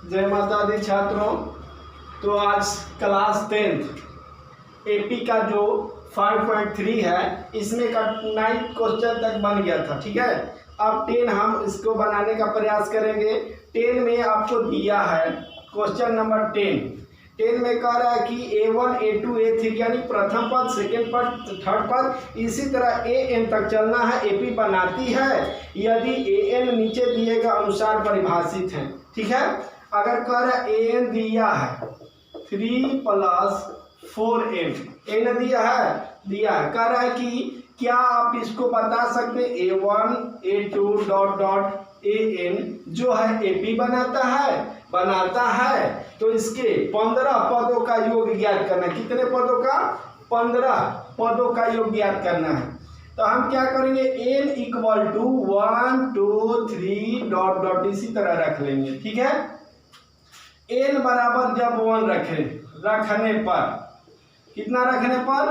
जय माता दी छात्रों। तो आज क्लास 10th एपी का जो 5.3 है इसमें का 9 क्वेश्चन तक बन गया था। ठीक है, अब 10 हम इसको बनाने का प्रयास करेंगे। 10 में आपको दिया है क्वेश्चन नंबर 10 में कह रहा है कि A1 A2 A3 यानी प्रथम पद, सेकेंड पद, थर्ड पद, इसी तरह AN तक चलना है। एपी बनाती है यदि AN नीचे दिए गए अनुसार परिभाषित है। ठीक है, अगर कह रहा है AN दिया है 3 + 4M, AN दिया है कह रहा है कि क्या आप इसको बता सकते हैं A1 A2 ... AN जो है AP बनाता है तो इसके 15 पदों का योग ज्ञात करना है। कितने पदों का? 15 पदों का योग ज्ञात करना है। तो हम क्या करेंगे, n = 1 2 3 ... इसी तरह रख लेंगे। ठीक है, n बराबर जब 1 रखने पर, कितना रखने पर?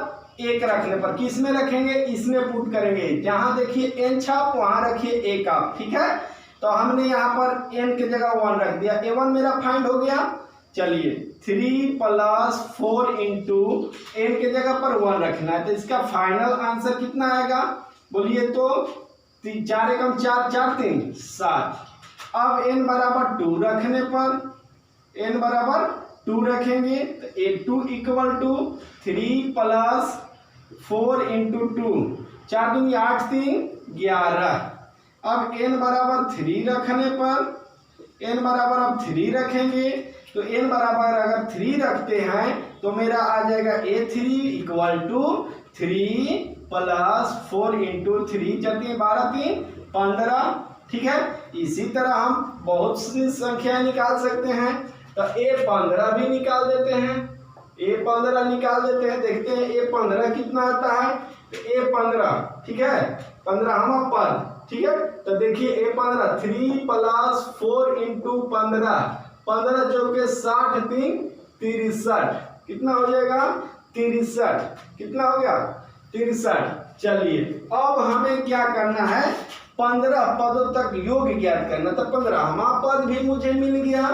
1 रखने पर। किस में रखेंगे? इसमें पुट करेंगे। जहां देखिए n छाप वहां रखिए 1 आप। ठीक है, तो हमने यहाँ पर n की जगह 1 रख दिया। A1 मेरा फाइंड हो गया। चलिए 3 + 4 × n की जगह पर 1 रखना है तो इसका फाइनल आंसर कितना आएगा बोलिए तो? 4 एकम 4 4 3 7। अब n बराबर 2 रखने पर, n बराबर 2 रखेंगे तो A2 = 3 + 4 × 2, 4 दूनी 8 3 11। अब n बराबर 3 रखने पर, n बराबर अब 3 रखेंगे तो n बराबर अगर 3 रखते हैं तो मेरा आ जाएगा A3 = 3 + 4 × 3, चलती है 12 3 15। ठीक है, इसी तरह हम बहुत सी संख्याएं निकाल सकते हैं। तो A15 भी निकाल देते हैं, A15 निकाल देते हैं। देखते हैं A15 कितना आता है। तो A15, ठीक है, 15वां पद। ठीक है, तो देखिए A15 3 + 4 × 15, 15 चौके 60 3 63, कितना हो जाएगा? 63। कितना हो गया? 63। चलिए अब हमें क्या करना है, 15 पदों तक योग ज्ञात करना। तो 15वां पद भी मुझे मिल गया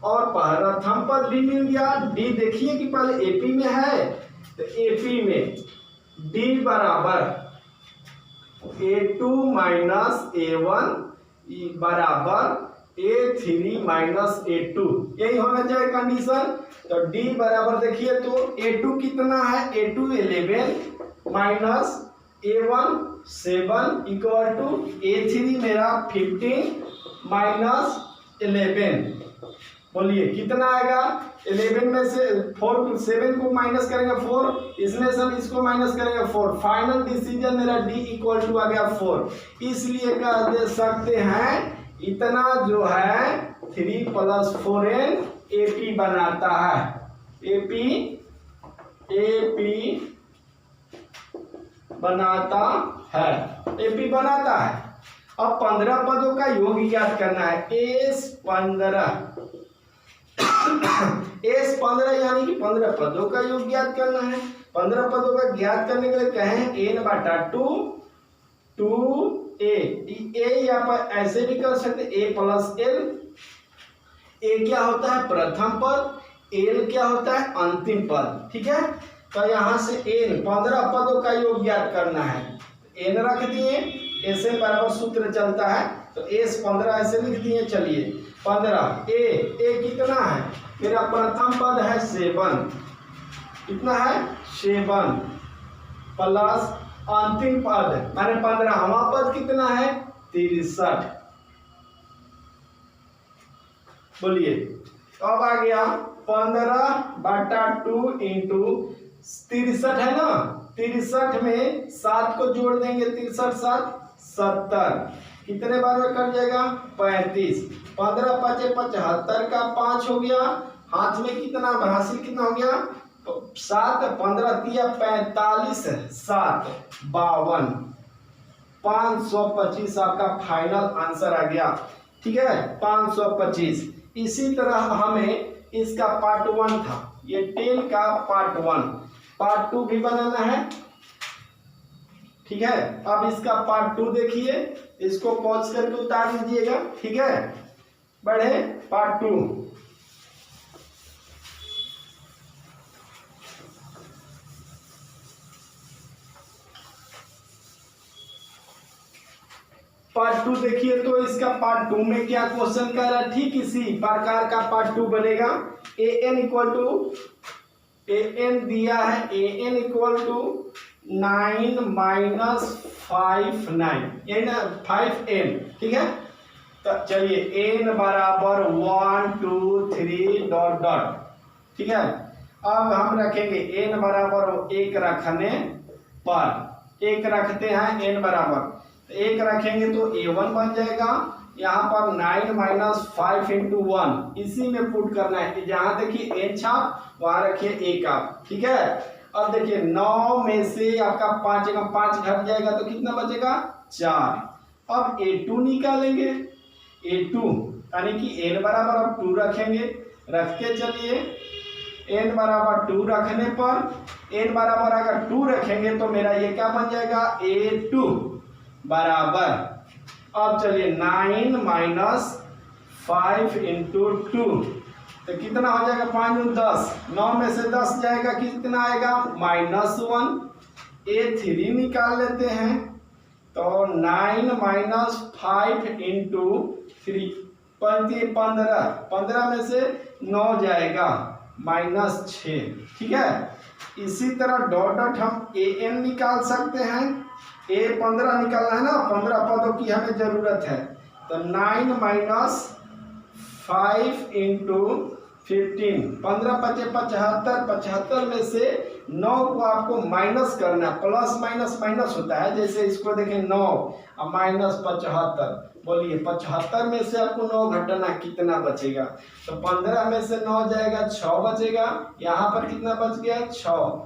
और प्रथम पद भी मिल गया। डी देखिए कि पहले एपी में है तो एपी में डी बराबर A2 - A1 बराबर A3 - A2, यही होना चाहिए कंडीशन। तो D बराबर देखिए तो A2 कितना है? A2 11 - A1 7 = A3 मेरा 15 - 11। बोलिए कितना आएगा? 11 में से 7 को माइनस करेंगे 4, इसमें से इसको माइनस करेंगे 4। फाइनल डिसीजन मेरा D = आ गया 4। इसलिए कह दे सकते हैं इतना जो है 3 + 4n AP बनाता है। AP बनाता है, AP बनाता है। अब 15 पदों का योग ज्ञात करना है। S15 यानी कि 15 पदों का योग ज्ञात करना है। 15 पदों का ज्ञात करने के लिए कहें n/2 2a। a यहाँ पर ऐसे भी कर सकते A + L। a क्या होता है? प्रथम पद। L क्या होता है? अंतिम पद। ठीक है, तो यहाँ से n 15 पदों का योग ज्ञात करना है। n रख दिए, ऐसे बराबर सूत्र चलता है तो S15 ऐसे लिख दिए। चलिए 15 a कितना है? मेरा प्रथम पद है 7, कितना है? 7 प्लस अंतिम पद माने 15वां पद कितना है? 63। बोलिए अब आ गया 15/2 × 63 है ना। 63 में 7 को जोड़ देंगे, 63 7 70, कितने बार में कट जाएगा? 35। 15 × 5 = 75 का 5 हो गया। हाथ में कितना हासिल कितना हो गया? 7 15 × 3 45 7 52, 525 आपका फाइनल आंसर आ गया। ठीक है, 525। इसी तरह हमें इसका पार्ट 1 था, ये 10 का पार्ट 1, पार्ट 2 भी बनाना है। ठीक है, अब इसका पार्ट 2 देखिए, इसको पॉज करके उतार लीजिएगा। ठीक है, बढ़े पार्ट 2। पार्ट 2 देखिए, तो इसका पार्ट 2 में क्या क्वेश्चन कर रहा है, ठीक इसी प्रकार का पार्ट 2 बनेगा। an इक्वल टू an दिया है, an इक्वल टू 9 माइनस 5 9, ये ना 5n, ठीक है। तो चलिए n बराबर 1 2 3 डॉट डॉट, ठीक है। अब हम रखेंगे n बराबर 1 रखने पर, 1 रखते हैं n बराबर, 1 रखेंगे तो a1 बन जाएगा। यहाँ पर 9 माइनस 5 इंटू 1 इसी में पुट करना है, जहाँ देखिए n छाप वहां रखिए a का, ठीक है। अब देखिए 9 में से आपका 5 घट जाएगा तो कितना बचेगा 4। अब a2 निकालेंगे, a2 यानी कि n बराबर अब 2 रखेंगे, रखते चलिए n बराबर 2 रखने पर, n बराबर अगर 2 रखेंगे तो मेरा ये क्या बन जाएगा a2 बराबर, अब चलिए 9 माइनस 5 इंटू 2 तो कितना हो जाएगा 5 दूनी 10, 9 में से 10 जाएगा कितना आएगा -1। a3 निकाल लेते हैं तो 9 माइनस 5 इंटू 3 15, 15 में से 9 जाएगा -6, ठीक है। इसी तरह डॉट डॉट हम an निकाल सकते हैं, a 15 निकालना है ना, 15 पदों की हमें जरूरत है, तो 9 माइनस 5 इंटू 15, 15 पचे 75, 75 में से 9 को आपको माइनस करना है, प्लस माइनस माइनस होता है, जैसे इसको देखें 9 और माइनस 75, बोलिए 75 में से आपको 9 घटाना कितना बचेगा, तो 15 में से 9 जाएगा 6 बचेगा, यहाँ पर कितना बच गया 6,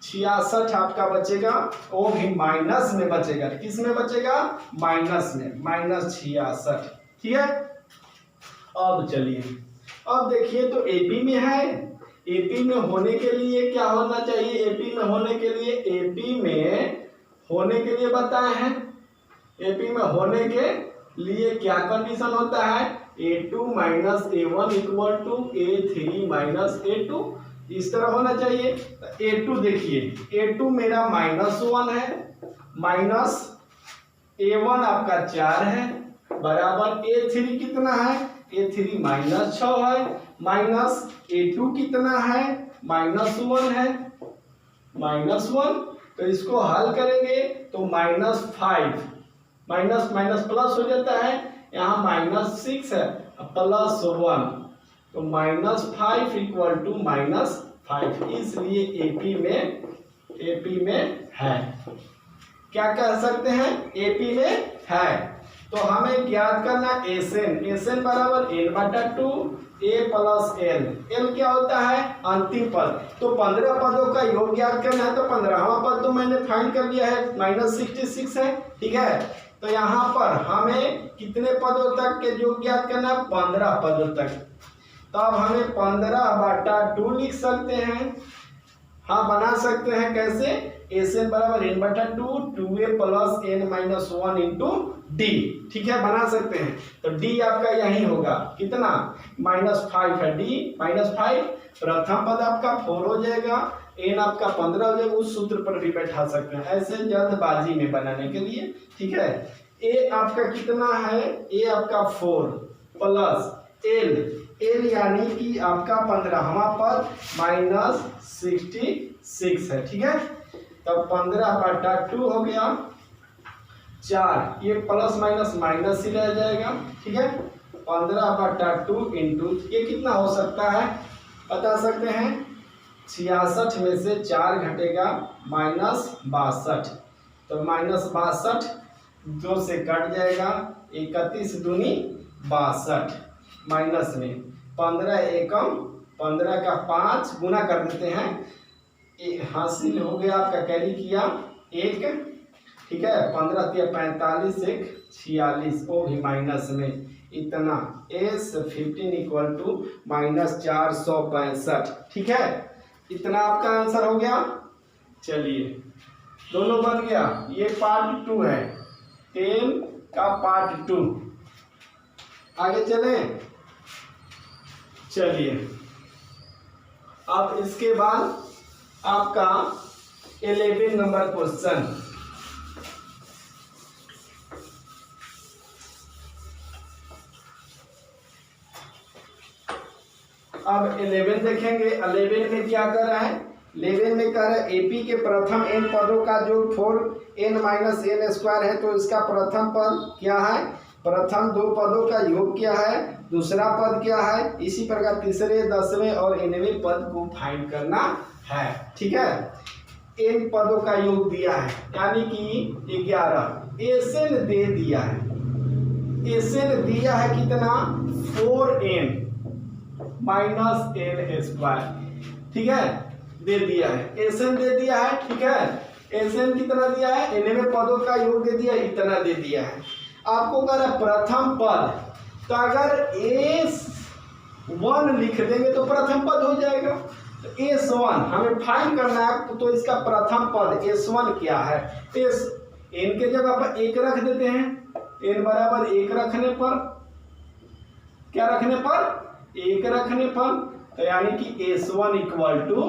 66 आपका बचेगा, वो भी माइनस में बचेगा, किस में बचेगा माइनस में, -66, ठीक है। अब चलिए, अब देखिए तो एपी में है, एपी में होने के लिए क्या होना चाहिए, एपी में होने के लिए, एपी में होने के लिए बताए हैं, एपी में होने के लिए क्या कंडीशन होता है, a2 minus a1 equal to a3 minus a2, इस तरह होना चाहिए। a2 देखिए, a2 मेरा -1 है, माइनस a1 आपका 4 है, बराबर a3 कितना है, a3 -6 है, माइनस a2 कितना है -1 है, -1, तो इसको हल करेंगे तो -5, माइनस माइनस प्लस हो जाता है, यहाँ -6 है +1, तो -5 इक्वल टू -5, इसलिए एपी में है, क्या कह सकते हैं एपी में है। तो हमें ज्ञात करना एसएन बराबर n/2 a प्लस एल क्या होता है अंतिम पद, तो 15 पदों का योग ज्ञात करना है, तो 15वां पद तो मैंने फाइंड कर लिया है -66 है, ठीक है। तो यहाँ पर हमें कितने पदों तक के योग ज्ञात करना है 15 पदों तक, तो अब हमें 15/2 लिख सकते हैं, हाँ बना सकते हैं कैसे, एसएन बराबर n/2 2a plus n-1 into D, ठीक है बना सकते हैं। तो डी आपका यही होगा कितना -5 है, डी -5, प्रथम पद आपका 4 हो जाएगा, एन आपका 15 हो जाएगा, उस सूत्र पर भी बैठा सकते हैं ऐसे जल्दबाजी में बनाने के लिए, ठीक है। ए आपका कितना है, ए आपका 4 प्लस एल यानी कि आपका 15वां पद -66 है, ठीक है। तब 15/2 हो गया 4, ये प्लस माइनस माइनस ही रह जाएगा, ठीक है। 15/2 इंटू ये कितना हो सकता है बता सकते हैं, 66 में से 4 घटेगा -62, तो -62 2 से कट जाएगा, 31 दूनी 62, माइनस में 15 एकम 15 का 5 गुना कर देते हैं, हासिल हो गया आपका कैरी किया 1, ठीक है। 15 × 45 1 46, वो भी माइनस में इतना, S15 इक्वल टू -465, ठीक है। इतना आपका आंसर हो गया। चलिए दोनों बन गया, ये पार्ट 2 है, 10 का पार्ट 2। आगे चले, चलिए अब इसके बाद आपका 11 नंबर क्वेश्चन, अब 11 देखेंगे। 11 में क्या कर रहा है? 11 में कह रहा है एपी के प्रथम n पदों का जो 4n माइनस n स्क्वायर है, तो इसका प्रथम पद क्या है? प्रथम दो पदों का योग क्या है? दूसरा पद क्या है? इसी प्रकार तीसरे, 10वें और 9वें पद को फाइंड करना है। ठीक है, n पदों का योग दिया है यानी कि 11। एसएन दे दिया है, एसएन दिया है कितना? 4n minus n square. ठीक है, दे दिया है, एसएन दे दिया है। ठीक है, एसएन कितना दिया है? 9वें पदों का योग दे दिया, इतना दे दिया है। आपको कह रहा है प्रथम पद, तो अगर S1 लिख देंगे तो प्रथम पद हो जाएगा। तो S1 हमें फाइंड करना है, तो इसका प्रथम पद S1 क्या है? S n के जगह पर 1 रख देते हैं। n बराबर 1 रखने पर, क्या रखने पर? 1 रखने पर, तो यानी कि S1 equal to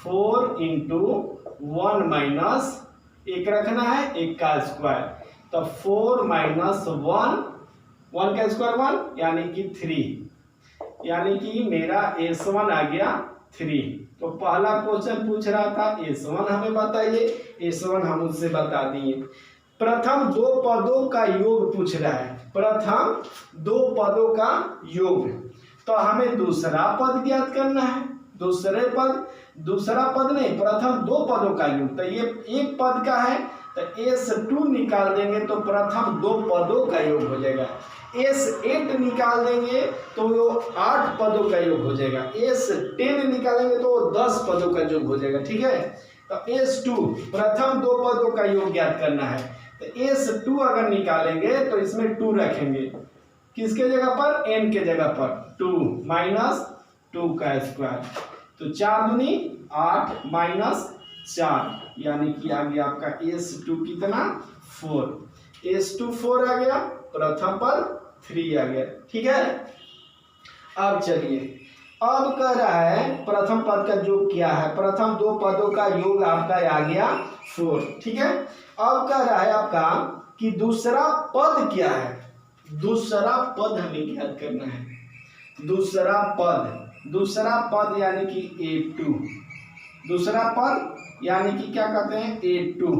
4 into 1 minus 1 रखना है, 1 का स्क्वायर, तो 4 माइनस 1 का स्क्वायर 1 यानी कि 3, यानी कि मेरा S1 आ गया 3। तो पहला क्वेश्चन पूछ रहा था S1 हमें बताइए, S1 हम उससे बता दिए। प्रथम दो पदों का योग पूछ रहा है, प्रथम दो पदों का योग, तो हमें दूसरा पद ज्ञात करना है। दूसरा पद नहीं, प्रथम दो पदों का योग, तो ये एक पद का है, तो S2 निकाल देंगे तो प्रथम दो पदों का योग हो जाएगा। S8 निकाल देंगे तो वो 8 पदों का योग हो जाएगा। S10 निकालेंगे तो वो 10 पदों का योग हो जाएगा। ठीक है, तो S2 प्रथम दो पदों का योग ज्ञात करना है, तो S2 अगर निकालेंगे तो इसमें 2 रखेंगे, किसके जगह पर? n के जगह पर 2 माइनस 2 का स्क्वायर, तो 4 दूनी 8 माइनस 4, यानी कि आ गया आपका S2 कितना? 4। S2 4 आ गया, प्रथम पद 3 आ गया। ठीक है, अब चलिए, अब कह रहा है प्रथम पद का योग क्या है? प्रथम दो पदों का योग आपका आ गया 4। ठीक है, अब कह रहा है आपका कि दूसरा पद क्या है? दूसरा पद हमें ज्ञात करना है। दूसरा पद यानी कि A2, दूसरा पद यानी कि क्या कहते हैं? A2।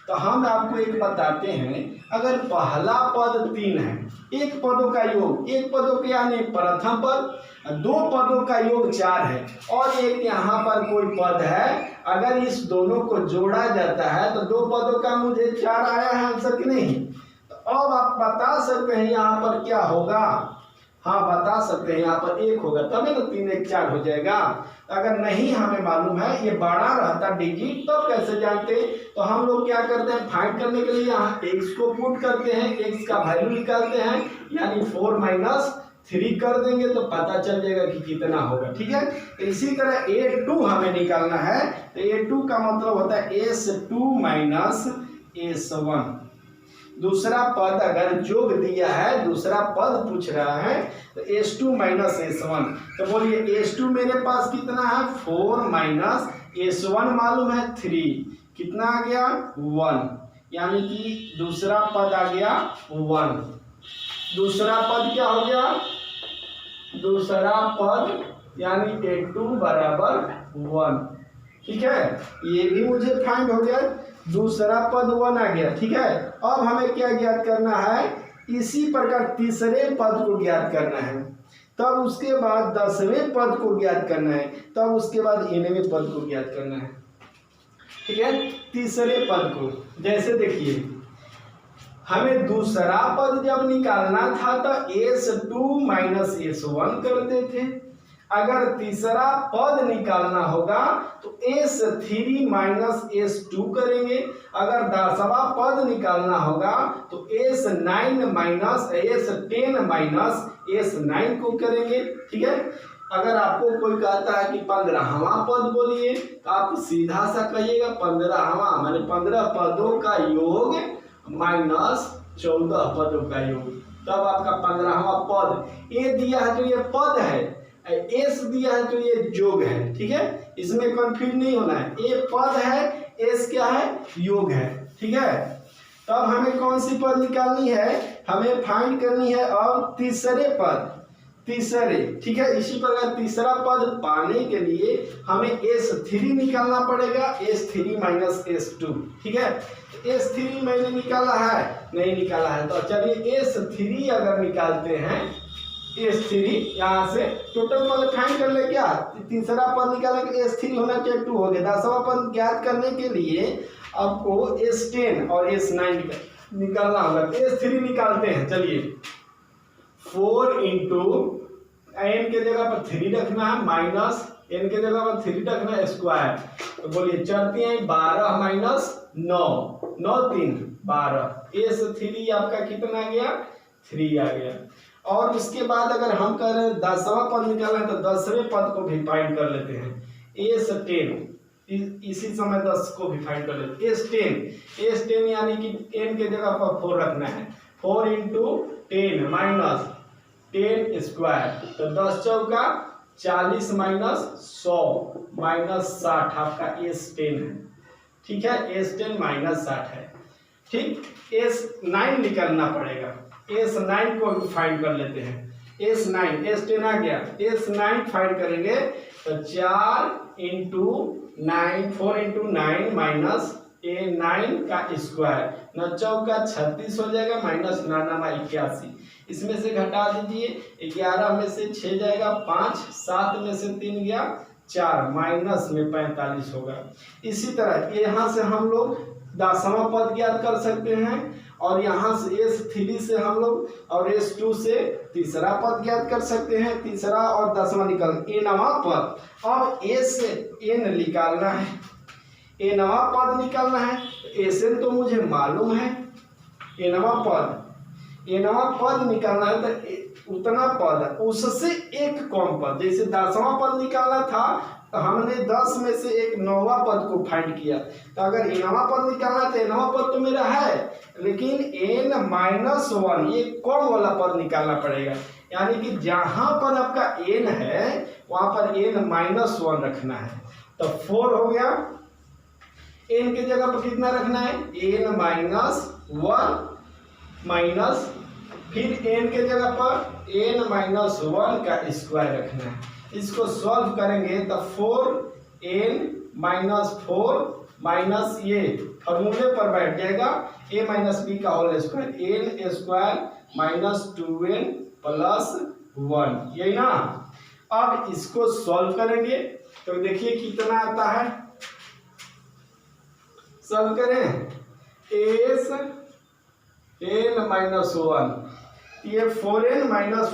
तो हम आपको एक बताते हैं, अगर पहला पद 3 है, एक पदों का योग, एक पदों के यानी प्रथम पद, दो पदों का योग 4 है, और एक यहाँ पर कोई पद है, अगर इस दोनों को जोड़ा जाता है तो दो पदों का मुझे 4 आया है आंसर कि नहीं? तो अब आप बता सकते हैं यहाँ पर क्या होगा? हाँ, बता सकते हैं, यहाँ पर 1 होगा, तभी तो 3 1 4 हो जाएगा। अगर नहीं हमें मालूम है, ये बड़ा रहता डिजिट, तो कैसे जानते? तो हम लोग क्या करते हैं, फाइंड करने के लिए यहाँ x को पुट करते हैं, x का वैल्यू निकालते हैं, यानी 4 माइनस 3 कर देंगे तो पता चल जाएगा कि कितना होगा। ठीक है, तो इसी तरह A2 हमें निकालना है, तो A2 का मतलब होता है S2 माइनस S1। दूसरा पद अगर जोग दिया है, दूसरा पद पूछ रहा है, तो S2 माइनस S1, तो बोलिए S2 मेरे पास कितना है? 4 माइनस S1 मालूम है 3, कितना आ गया? 1, यानी कि दूसरा पद आ गया 1। दूसरा पद क्या हो गया? दूसरा पद यानी A2 बराबर 1। ठीक है, ये भी मुझे फाइंड हो गया, दूसरा पद 1 आ गया। ठीक है, अब हमें क्या ज्ञात करना है? इसी प्रकार तीसरे पद को ज्ञात करना है, तब उसके बाद 10वें पद को ज्ञात करना है, तब उसके बाद 9वें पद को ज्ञात करना है। ठीक है, तीसरे पद को, जैसे देखिए, हमें दूसरा पद जब निकालना था तो S2 माइनस S1 करते थे, अगर तीसरा पद निकालना होगा तो S3 माइनस S2 करेंगे, अगर 10वां पद निकालना होगा तो S9 minus S10 minus S9 को करेंगे। ठीक है, अगर आपको कोई कहता है कि 15वां पद बोलिए, तो आप सीधा सा कहिएगा 15वां, माने 15 पदों का योग माइनस 14 पदों का योग, तब आपका 15वां पद। ए दिया है तो ये पद है, एस दिया है तो ये योग है। ठीक है, इसमें कंफ्यूज नहीं होना है, ए पद है, एस क्या है? योग है। ठीक है, तब हमें कौन सी पद निकालनी है? हमें फाइंड करनी है अब तीसरे पद। तीसरे, ठीक है। इसी प्रकार तीसरा पद पाने के लिए हमें S3 निकालना पड़ेगा, S3 माइनस S2, ठीक है। S3 मैंने निकाला है, नहीं निकाला है, तो चलिए S3 अगर निकालते हैं, S3 यहाँ से टोटल पद फाइंड कर ले। क्या तीसरा पद निकालेंगे, S3 होना चाहिए 2 हो गया। 10वां पद ज्ञात करने के लिए आपको S10 और S9 निकालना होगा। S3 निकालते हैं, चलिए 4 इंटू n के जगह पर 3 रखना है, माइनस n के जगह पर 3 रखना है, स्क्वायर। तो बोलिए चलते हैं 12 माइनस 9, 9 3 12। S3 आपका कितना आ गया, 3 आ गया। और उसके बाद अगर हम कह रहे हैं 10वां पद निकालना है तो 10वें पद को भी फाइंड कर लेते हैं। S10 इसी समय 10 को भी फाइंड कर लेते हैं। S10 यानी कि n के जगह पर 4 रखना है, 4 इंटू 10 माइनस 10 स्क्वायर, तो 10 चौका 40 माइनस 100 माइनस 60 आपका S10 है, ठीक है। S10 माइनस 60 है, ठीक। S9 निकालना पड़ेगा, S9 को फाइंड कर लेते हैं। S9 S10 आ गया, S9 फाइंड करेंगे तो 4 इंटू 9, 4 इंटू 9 माइनस 9 का स्क्वायर, 9 चौका 36 हो जाएगा, माइनस 9 81। इसमें से घटा दीजिए, 11 में से 6 जाएगा 5, 7 में से 3 गया 4, माइनस में 45 होगा। इसी तरह यहाँ से हम लोग 10वां पद ज्ञात कर सकते हैं, और यहाँ से S3 से हम लोग और S2 से तीसरा पद ज्ञात कर सकते हैं। तीसरा और 10वां निकाल, nवां पद। अब Sn निकालना है, nवां पद निकालना है। Sn तो मुझे मालूम है, nवां पद निकालना है तो उतना पद उससे एक कम पद, जैसे 10वां पद निकालना था तो हमने 10 में से एक 9वां पद को फाइंड किया। तो अगर nवां पद निकालना है तो nवां पद तो मेरा है, लेकिन n माइनस 1 ये कम वाला पद निकालना पड़ेगा। यानी कि जहां पर आपका n है वहां पर n माइनस 1 रखना है। तो 4 हो गया, n के जगह पर कितना रखना है, n माइनस 1 माइनस, फिर n के जगह पर n माइनस 1 का स्क्वायर रखना है। इसको सॉल्व करेंगे तो 4n माइनस 4 माइनस ये फॉर्मूले पर बैठ जाएगा a माइनस बी का whole square, n square minus 2n plus 1, यही ना। अब इसको सॉल्व करेंगे तो देखिए कितना आता है, सॉल्व करें। s n माइनस 1, ये 4n माइनस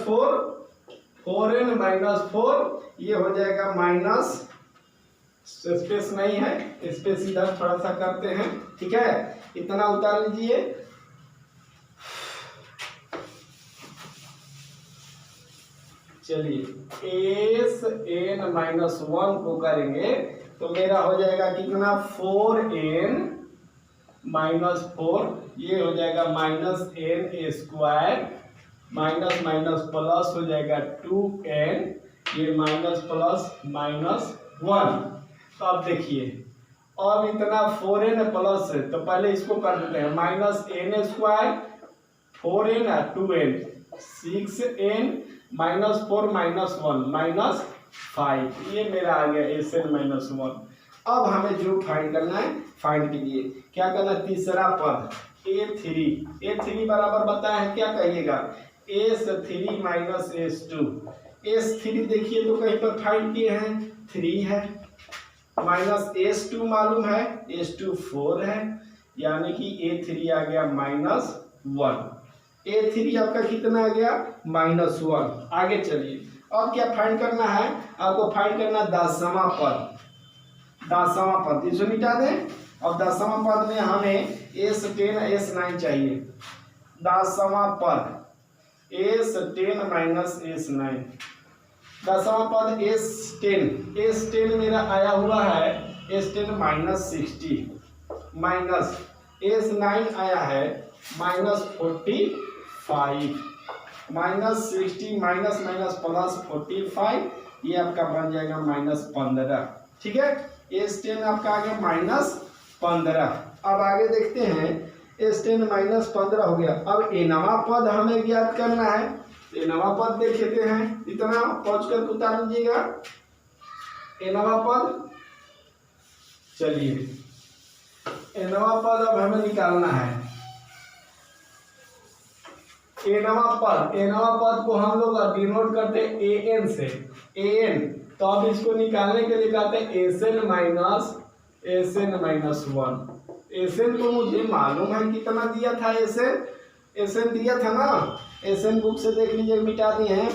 4n माइनस 4, ये हो जाएगा माइनस, स्पेस नहीं है, स्पेस इधर थोड़ा सा करते हैं, ठीक है। इतना उतार लीजिए, चलिए Sn माइनस 1 को करेंगे तो मेरा हो जाएगा कितना, 4n माइनस 4, ये हो जाएगा minus n square, minus minus plus हो जाएगा 2n, ये माइनस प्लस माइनस 1। तो अब देखिए, अब इतना 4n प्लस है तो पहले इसको कर देते हैं, minus n square 4n 2n 6n minus 4 minus 1 minus 5, ये मेरा आ गया Sn माइनस 1। अब हमें जो फाइंड करना है, फाइंड कीजिए, क्या करना है, तीसरा पद A3 बराबर बताया है, क्या कहिएगा, S3 माइनस S2। S3 देखिए तो कहीं पर फाइंड किए हैं, 3 है, माइनस S2 मालूम है, S2 4 है, यानी कि A3 आ गया माइनस 1। A3 आपका कितना आ गया, माइनस 1। आगे चलिए, अब क्या फाइंड करना है, आपको फाइंड करना 10वां पद, इसको मिटा दें। और 10वां पद में हमें S10 S9 चाहिए। 10वां पद S10 माइनस S9, 10वां पद S10 मेरा आया हुआ है S10 माइनस 60, माइनस S9 आया है minus 45, minus 60 minus minus plus 45, ये आपका बन जाएगा माइनस 15, ठीक है। S10 आपका आ गया माइनस 15। अब आगे देखते हैं, S10 माइनस 15 हो गया। अब nवां पद हमें ज्ञात करना है, ये नवा पद देख लेते हैं, इतना पहुंच कर उतार लीजिएगा ये नवा पद। चलिए ये नवा पद अब हमें निकालना है। ए नवा पद को हम लोग डिनोट करते हैं ए एन से, ए एन। तो अब इसको निकालने के लिए कहते हैं S N minus one. S N तो मुझे मालूम है कितना दिया था, एस एन दिया था ना, एस एन बुक से देख लीजिए, मिटा दिए हैं।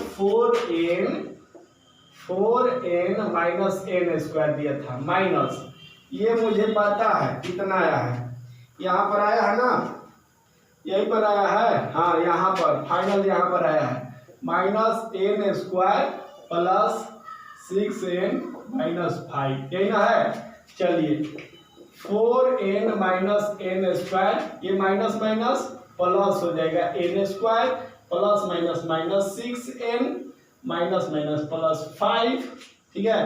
4n माइनस एन स्क्वायर दिया था, माइनस ये मुझे पता है कितना आया है, यहाँ पर आया है ना, यहीं पर आया है, हाँ यहाँ पर फाइनल यहाँ पर आया है minus N square plus 6n minus 5, यही ना है। चलिए 4n माइनस एन स्क्वायर, ये माइनस माइनस प्लस हो जाएगा N square plus minus minus 6n minus minus plus 5, ठीक है,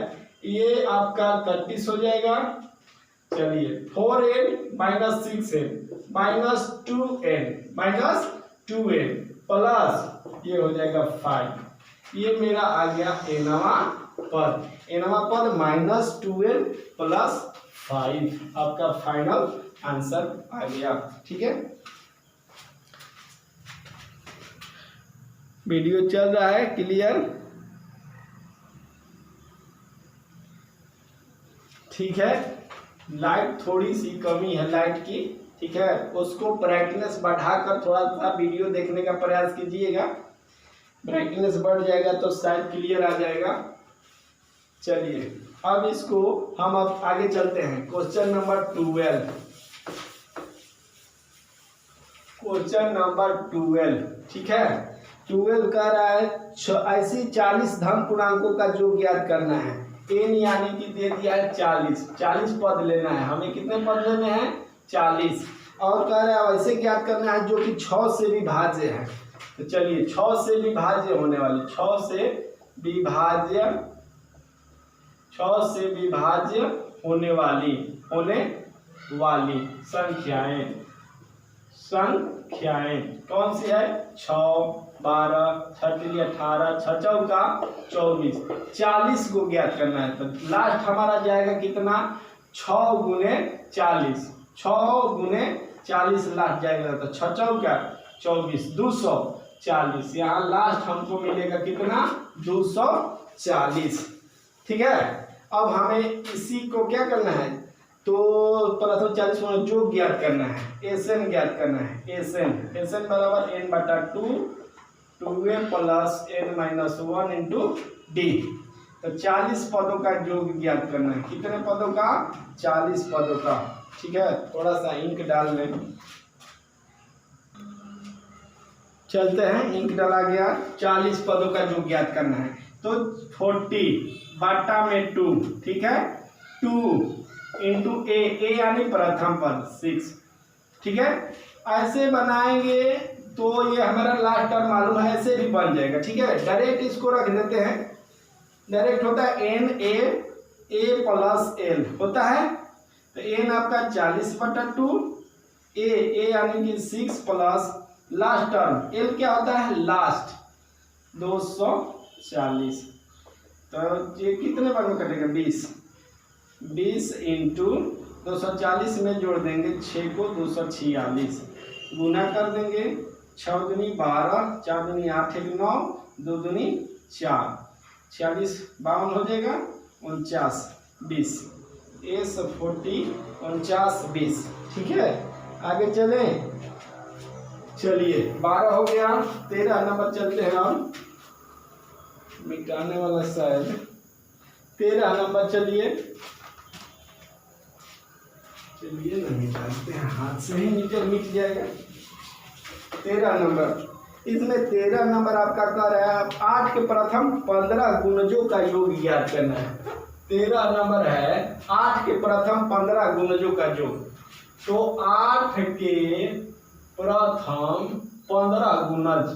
ये आपका 31 हो जाएगा। चलिए 4n minus 6n minus 2n plus ये हो जाएगा 5, ये मेरा आ गया एनवा पद माइनस 2n प्लस 5, आपका फाइनल आंसर आ गया। ठीक है, वीडियो चल रहा है क्लियर? ठीक है, लाइट थोड़ी सी कमी है लाइट की, ठीक है, उसको ब्राइटनेस बढ़ाकर थोड़ा सा वीडियो देखने का प्रयास कीजिएगा, ब्राइटनेस बढ़ जाएगा तो शायद क्लियर आ जाएगा। चलिए अब इसको हम अब आगे चलते हैं। क्वेश्चन नंबर 12, ठीक है, 12 कह रहा है ऐसी 40 धन पूर्णांकों का योग ज्ञात करना है। n यानी कि दे दिया है 40 पद लेना है, हमें कितने पद लेने हैं? 40। और कह रहा है वैसे ज्ञात करना है जो कि 6 से विभाज्य है। तो चलिए 6 से विभाज्य होने वाली संख्याएं कौन सी है? 6, 12, 6 18, 6 चौका 24, 40 को ज्ञात करना है। तो लास्ट हमारा जाएगा कितना? 6 गुने 40 लास्ट जाएगा, तो 6 चौका 24, 240। यहाँ लास्ट हमको मिलेगा कितना? 240। ठीक है, अब हमें इसी को क्या करना है? तो प्रथम 40 में जो ज्ञात करना है, एसएन ज्ञात करना है। एसएन बराबर n/2 2a plus n minus 1 into D. तो 40 पदों का योग ज्ञात करना है। कितने पदों का? 40 पदों का। ठीक है, थोड़ा सा इंक डाल लें, चलते हैं। इंक डाला गया, 40 पदों का योग ज्ञात करना है। तो 40/2, ठीक है, 2 इंटू ए यानी प्रथम पद 6। ठीक है, ऐसे बनाएंगे तो ये हमारा लास्ट टर्म मालूम है, ऐसे भी बन जाएगा। ठीक है, डायरेक्ट इसको रख देते हैं। डायरेक्ट होता है एन ए प्लस एल होता है। तो एन आपका 40/2, ए यानी कि 6 प्लस लास्ट टर्म एल क्या होता है? लास्ट 240। तो ये कितने बार में कटेगा? 20 इंटू 240 में जोड़ देंगे 6 को, 246 गुना कर देंगे। 6 दूनी 12, 4 दूनी 8, 1 9, 2 दूनी 4, 46 52 हो जाएगा, 49 20 एस 40 49 20। ठीक है, आगे चलें। चलिए 12 हो गया, 13 नंबर चलते हैं हम। मिटाने वाला शायद 13 नंबर। चलिए नहीं जानते हैं, हाथ से ही मिट जाएगा। 13 नंबर, इसमें 13 नंबर आपका कह रहा है 8 के प्रथम 15 गुणजों का योग ज्ञात करना है। 13 नंबर है 8 के प्रथम 15 गुणजों का योग। तो 8 के प्रथम 15 गुणज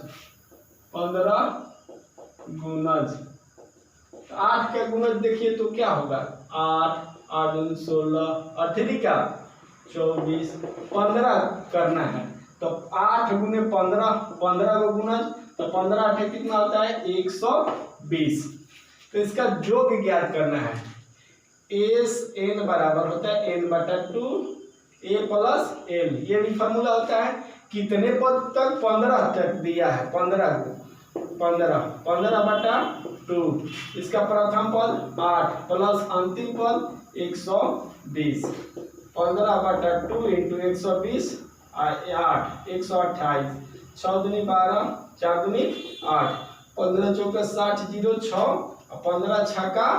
8 का गुणज देखिए तो क्या होगा? 8 8 16 8 का 24 15 करना है। तो 8 गुने 15, 15 को गुना तो 15 8 कितना होता है 120। तो इसका योग ज्ञात करना है। एस एन बराबर होता है n/2 a प्लस l। ये भी फॉर्मूला होता है। कितने पद तक 15 तक दिया है 15/2। इसका प्रथम पद 8 प्लस अंतिम पद 120। 15/2 इंटू 120 8 128। 6 दूनी 12 4 दूनी 8। 15 चौके 60 0 6 और 15 छक्का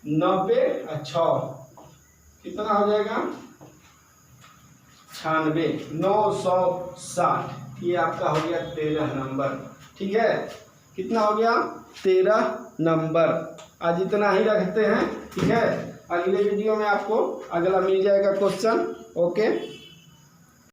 90 और 6 कितना हो जाएगा 96 960। ये आपका हो गया 13 नंबर। ठीक है, कितना हो गया 13 नंबर। आज इतना ही रखते हैं। ठीक है, अगले वीडियो में आपको अगला मिल जाएगा क्वेश्चन। ओके।